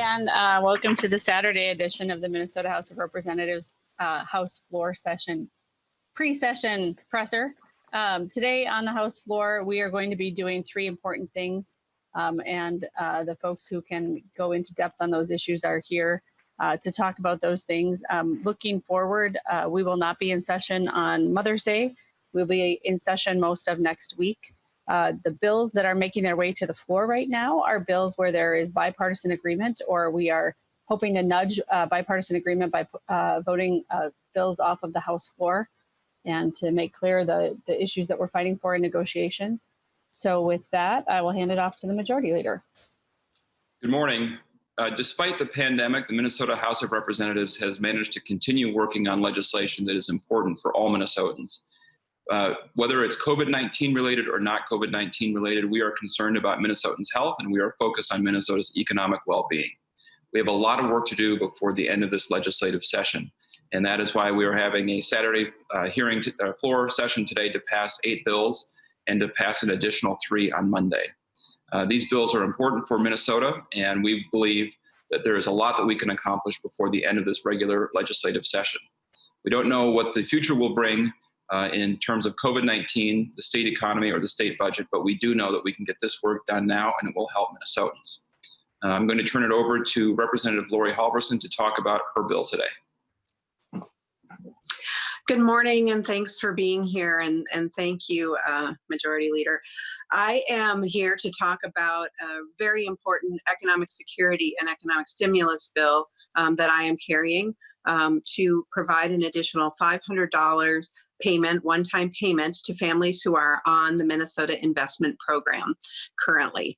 and welcome to the Saturday edition of the Minnesota House of Representatives House Floor Session, pre-session presser. Today on the House floor, we are going to be doing three important things, and the folks who can go into depth on those issues are here to talk about those things. Looking forward, we will not be in session on Mother's Day. We'll be in session most of next week. The bills that are making their way to the floor right now are bills where there is bipartisan agreement, or we are hoping to nudge bipartisan agreement by voting bills off of the House floor and to make clear the issues that we're fighting for in negotiations. So with that, I will hand it off to the Majority Leader. Good morning. Despite the pandemic, the Minnesota House of Representatives has managed to continue working on legislation that is important for all Minnesotans. Whether it's COVID-19 related or not COVID-19 related, we are concerned about Minnesotans' health, and we are focused on Minnesota's economic well-being. We have a lot of work to do before the end of this legislative session, and that is why we are having a Saturday floor session today to pass 8 bills and to pass an additional 3 on Monday. These bills are important for Minnesota, and we believe that there is a lot that we can accomplish before the end of this regular legislative session. We don't know what the future will bring in terms of COVID-19, the state economy, or the state budget, but we do know that we can get this work done now, and it will help Minnesotans. I'm going to turn it over to Representative Lori Halvorson to talk about her bill today. Good morning, and thanks for being here, and thank you, Majority Leader. I am here to talk about a very important economic security and economic stimulus bill that I am carrying to provide an additional $500 payment, one-time payment to families who are on the Minnesota Investment Program currently.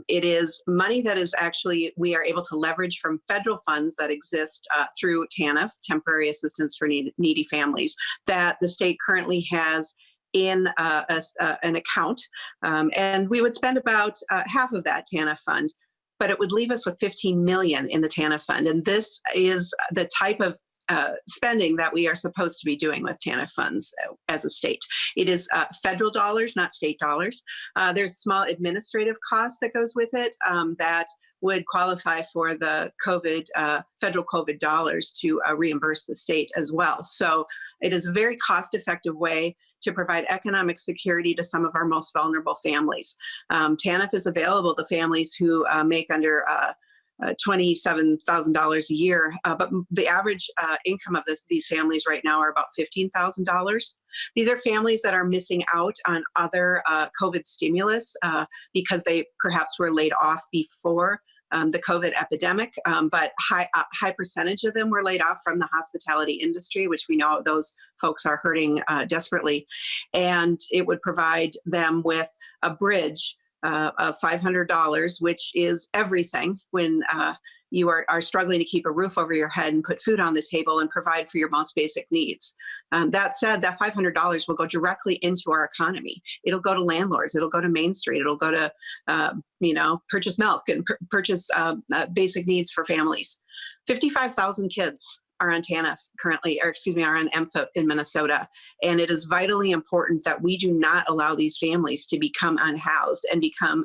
It is money that is actually, we are able to leverage from federal funds that exist through TANF, Temporary Assistance for Needy Families, that the state currently has in an account. And we would spend about half of that TANF fund, but it would leave us with $15 million in the TANF fund. And this is the type of spending that we are supposed to be doing with TANF funds as a state. It is federal dollars, not state dollars. There's small administrative cost that goes with it that would qualify for the federal COVID dollars to reimburse the state as well. So it is a very cost-effective way to provide economic security to some of our most vulnerable families. TANF is available to families who make under $27,000 a year, but the average income of these families right now are about $15,000. These are families that are missing out on other COVID stimulus because they perhaps were laid off before the COVID epidemic, but high percentage of them were laid off from the hospitality industry, which we know those folks are hurting desperately. And it would provide them with a bridge of $500, which is everything when you are struggling to keep a roof over your head and put food on the table and provide for your most basic needs. That said, that $500 will go directly into our economy. It'll go to landlords. It'll go to Main Street. It'll go to, purchase milk and purchase basic needs for families. 55,000 kids are on TANF currently, or excuse me, are on MFIP in Minnesota. And it is vitally important that we do not allow these families to become unhoused and become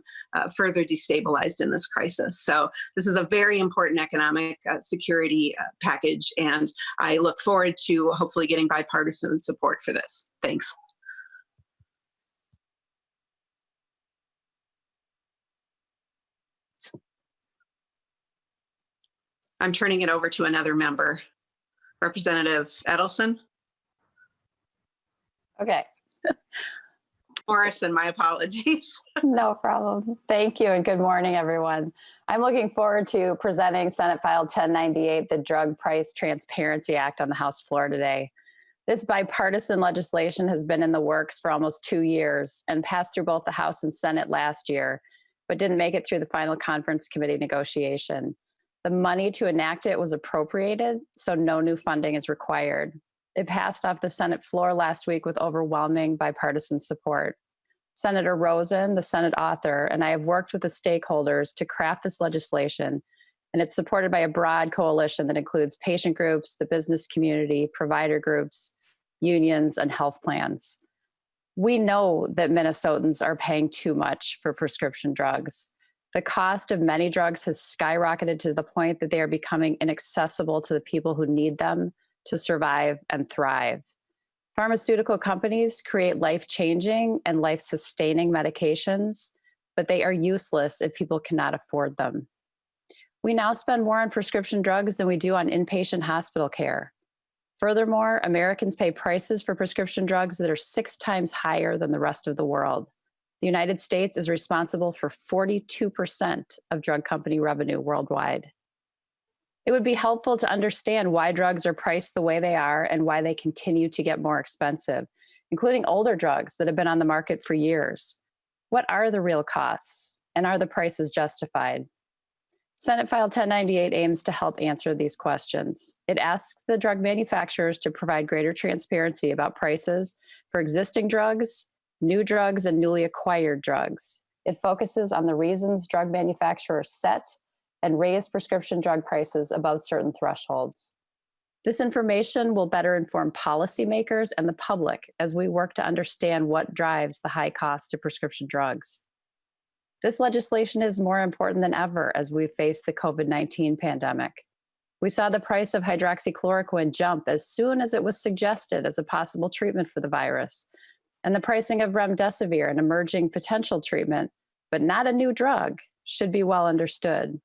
further destabilized in this crisis. So this is a very important economic security package, and I look forward to hopefully getting bipartisan support for this. Thanks. I'm turning it over to another member. Representative Edelson. Okay. Morrison, my apologies. No problem. Thank you, and good morning, everyone. I'm looking forward to presenting Senate File 1098, the Drug Price Transparency Act, on the House floor today. This bipartisan legislation has been in the works for almost 2 years and passed through both the House and Senate last year, but didn't make it through the final conference committee negotiation. The money to enact it was appropriated, so no new funding is required. It passed off the Senate floor last week with overwhelming bipartisan support. Senator Rosen, the Senate author, and I have worked with the stakeholders to craft this legislation, and it's supported by a broad coalition that includes patient groups, the business community, provider groups, unions, and health plans. We know that Minnesotans are paying too much for prescription drugs. The cost of many drugs has skyrocketed to the point that they are becoming inaccessible to the people who need them to survive and thrive. Pharmaceutical companies create life-changing and life-sustaining medications, but they are useless if people cannot afford them. We now spend more on prescription drugs than we do on inpatient hospital care. Furthermore, Americans pay prices for prescription drugs that are 6 times higher than the rest of the world. The United States is responsible for 42% of drug company revenue worldwide. It would be helpful to understand why drugs are priced the way they are and why they continue to get more expensive, including older drugs that have been on the market for years. What are the real costs, and are the prices justified? Senate File 1098 aims to help answer these questions. It asks the drug manufacturers to provide greater transparency about prices for existing drugs, new drugs, and newly acquired drugs. It focuses on the reasons drug manufacturers set and raise prescription drug prices above certain thresholds. This information will better inform policymakers and the public as we work to understand what drives the high cost of prescription drugs. This legislation is more important than ever as we face the COVID-19 pandemic. We saw the price of hydroxychloroquine jump as soon as it was suggested as a possible treatment for the virus, and the pricing of remdesivir, an emerging potential treatment, but not a new drug, should be well understood.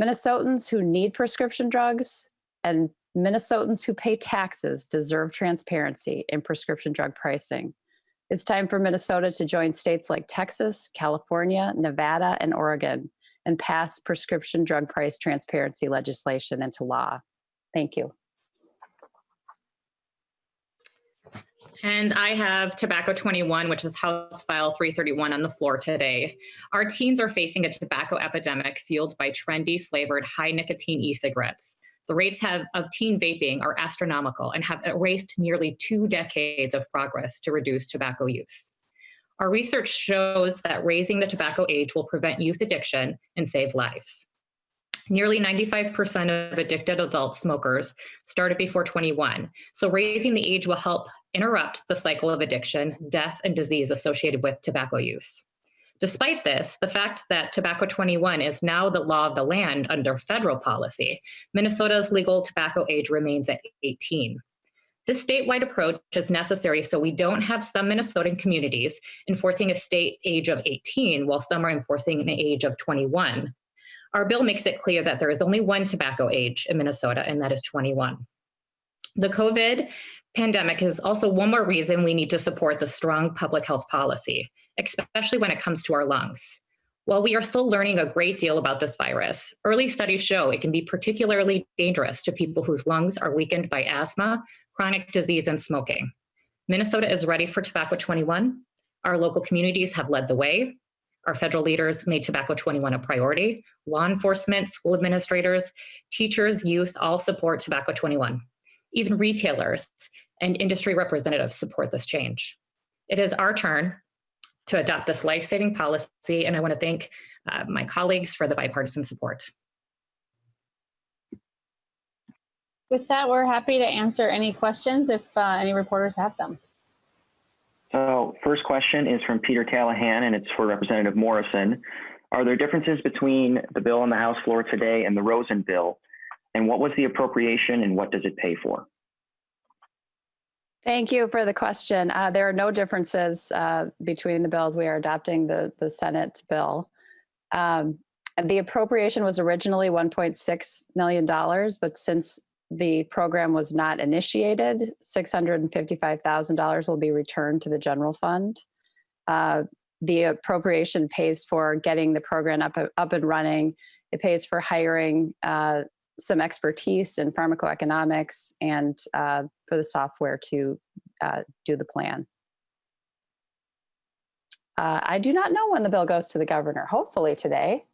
Minnesotans who need prescription drugs and Minnesotans who pay taxes deserve transparency in prescription drug pricing. It's time for Minnesota to join states like Texas, California, Nevada, and Oregon and pass prescription drug price transparency legislation into law. Thank you. And I have Tobacco 21, which is House File 331 on the floor today. Our teens are facing a tobacco epidemic fueled by trendy flavored high nicotine e-cigarettes. The rates of teen vaping are astronomical and have erased nearly 2 decades of progress to reduce tobacco use. Our research shows that raising the tobacco age will prevent youth addiction and save lives. Nearly 95% of addicted adult smokers started before 21, so raising the age will help interrupt the cycle of addiction, death, and disease associated with tobacco use. Despite this, the fact that Tobacco 21 is now the law of the land under federal policy, Minnesota's legal tobacco age remains at 18. This statewide approach is necessary so we don't have some Minnesotan communities enforcing a state age of 18 while some are enforcing an age of 21. Our bill makes it clear that there is only one tobacco age in Minnesota, and that is 21. The COVID pandemic is also one more reason we need to support the strong public health policy, especially when it comes to our lungs. While we are still learning a great deal about this virus, early studies show it can be particularly dangerous to people whose lungs are weakened by asthma, chronic disease, and smoking. Minnesota is ready for Tobacco 21. Our local communities have led the way. Our federal leaders made Tobacco 21 a priority. Law enforcement, school administrators, teachers, youth all support Tobacco 21. Even retailers and industry representatives support this change. It is our turn to adopt this life-saving policy, and I want to thank my colleagues for the bipartisan support. With that, we're happy to answer any questions if any reporters have them. So first question is from Peter Callahan, and it's for Representative Morrison. Are there differences between the bill on the House floor today and the Rosen bill? And what was the appropriation and what does it pay for? Thank you for the question. There are no differences between the bills. We are adopting the Senate bill. The appropriation was originally $1.6 million, but since the program was not initiated, $655,000 will be returned to the general fund. The appropriation pays for getting the program up and running. It pays for hiring some expertise in pharmacoeconomics and for the software to do the plan. I do not know when the bill goes to the governor. Hopefully today.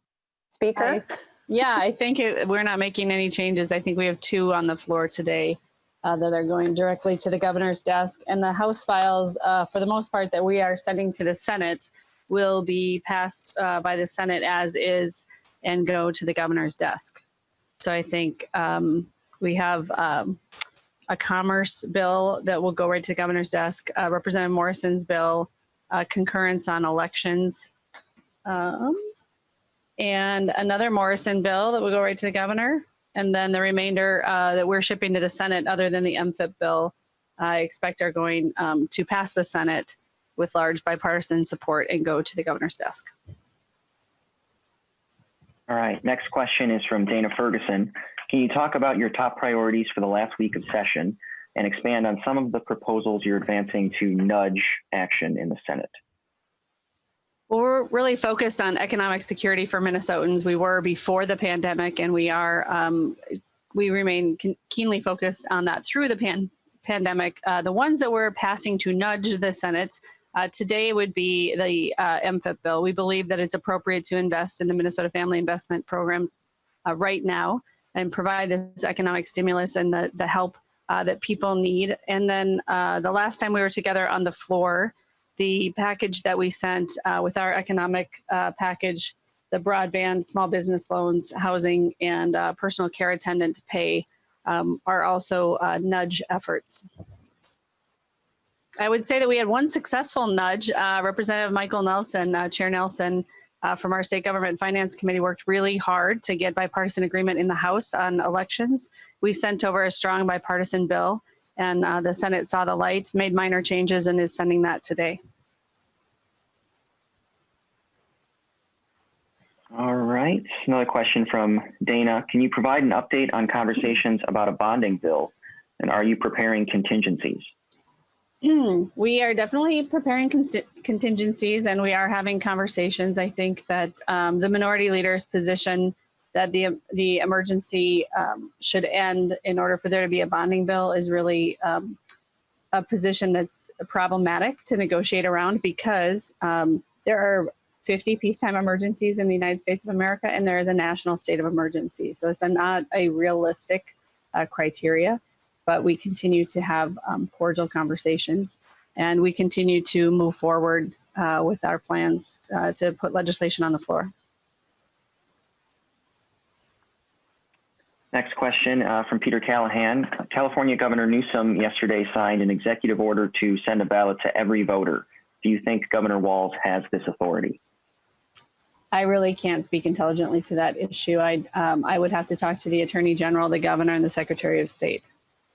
Speaker? I think we're not making any changes. I think we have 2 on the floor today that are going directly to the governor's desk. And the House files, for the most part, that we are sending to the Senate will be passed by the Senate as is and go to the governor's desk. So I think we have a commerce bill that will go right to the governor's desk, Representative Morrison's bill, concurrence on elections, and another Morrison bill that will go right to the governor. And then the remainder that we're shipping to the Senate, other than the MFIP bill, I expect are going to pass the Senate with large bipartisan support and go to the governor's desk. All right, next question is from Dana Ferguson. Can you talk about your top priorities for the last week of session and expand on some of the proposals you're advancing to nudge action in the Senate? Well, we're really focused on economic security for Minnesotans. We were before the pandemic, and we remain keenly focused on that through the pandemic. The ones that we're passing to nudge the Senate today would be the MFIP bill. We believe that it's appropriate to invest in the Minnesota Family Investment Program right now and provide this economic stimulus and the help that people need. And then the last time we were together on the floor, the package that we sent with our economic package, the broadband, small business loans, housing, and personal care attendant pay are also nudge efforts. I would say that we had one successful nudge. Representative Michael Nelson, Chair Nelson from our State Government Finance Committee worked really hard to get bipartisan agreement in the House on elections. We sent over a strong bipartisan bill, and the Senate saw the light, made minor changes, and is sending that today. All right, another question from Dana. Can you provide an update on conversations about a bonding bill, and are you preparing contingencies? We are definitely preparing contingencies, and we are having conversations. I think that the minority leader's position that the emergency should end in order for there to be a bonding bill is really a position that's problematic to negotiate around, because there are 50 peacetime emergencies in the United States of America, and there is a national state of emergency. So it's not a realistic criteria. But we continue to have cordial conversations, and we continue to move forward with our plans to put legislation on the floor. Next question from Peter Callahan. California Governor Newsom yesterday signed an executive order to send a ballot to every voter. Do you think Governor Walz has this authority? I really can't speak intelligently to that issue. I would have to talk to the Attorney General, the Governor, and the Secretary of State.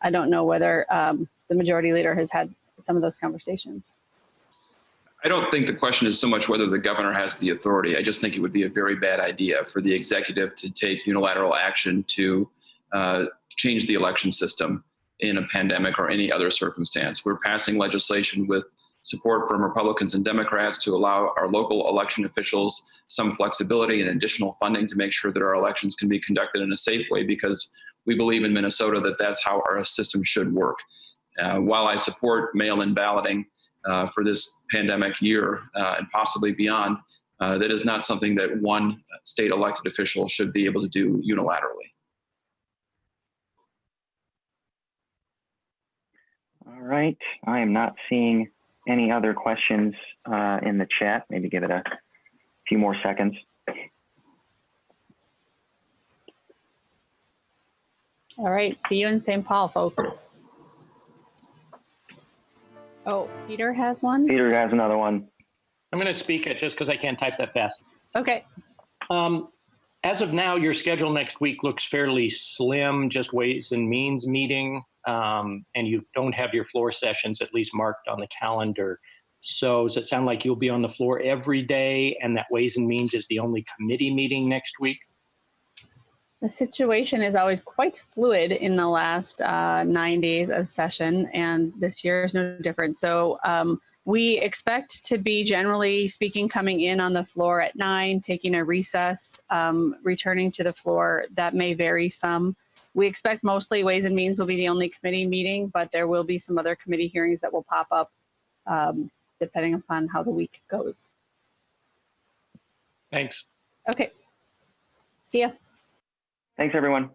I don't know whether the majority leader has had some of those conversations. I don't think the question is so much whether the governor has the authority. I just think it would be a very bad idea for the executive to take unilateral action to change the election system in a pandemic or any other circumstance. We're passing legislation with support from Republicans and Democrats to allow our local election officials some flexibility and additional funding to make sure that our elections can be conducted in a safe way, because we believe in Minnesota that that's how our system should work. While I support mail-in balloting for this pandemic year and possibly beyond, that is not something that one state elected official should be able to do unilaterally. All right, I am not seeing any other questions in the chat. Maybe give it a few more seconds. All right, see you in St. Paul, folks. Oh, Peter has one? Peter has another one. I'm going to speak it just because I can't type that fast. Okay. As of now, your schedule next week looks fairly slim, just Ways and Means meeting, and you don't have your floor sessions at least marked on the calendar. So does it sound like you'll be on the floor every day and that Ways and Means is the only committee meeting next week? The situation is always quite fluid in the last 9 days of session, and this year is no different. So we expect to be, generally speaking, coming in on the floor at 9, taking a recess, returning to the floor. That may vary some. We expect mostly Ways and Means will be the only committee meeting, but there will be some other committee hearings that will pop up depending upon how the week goes. Thanks. Okay. See ya. Thanks, everyone.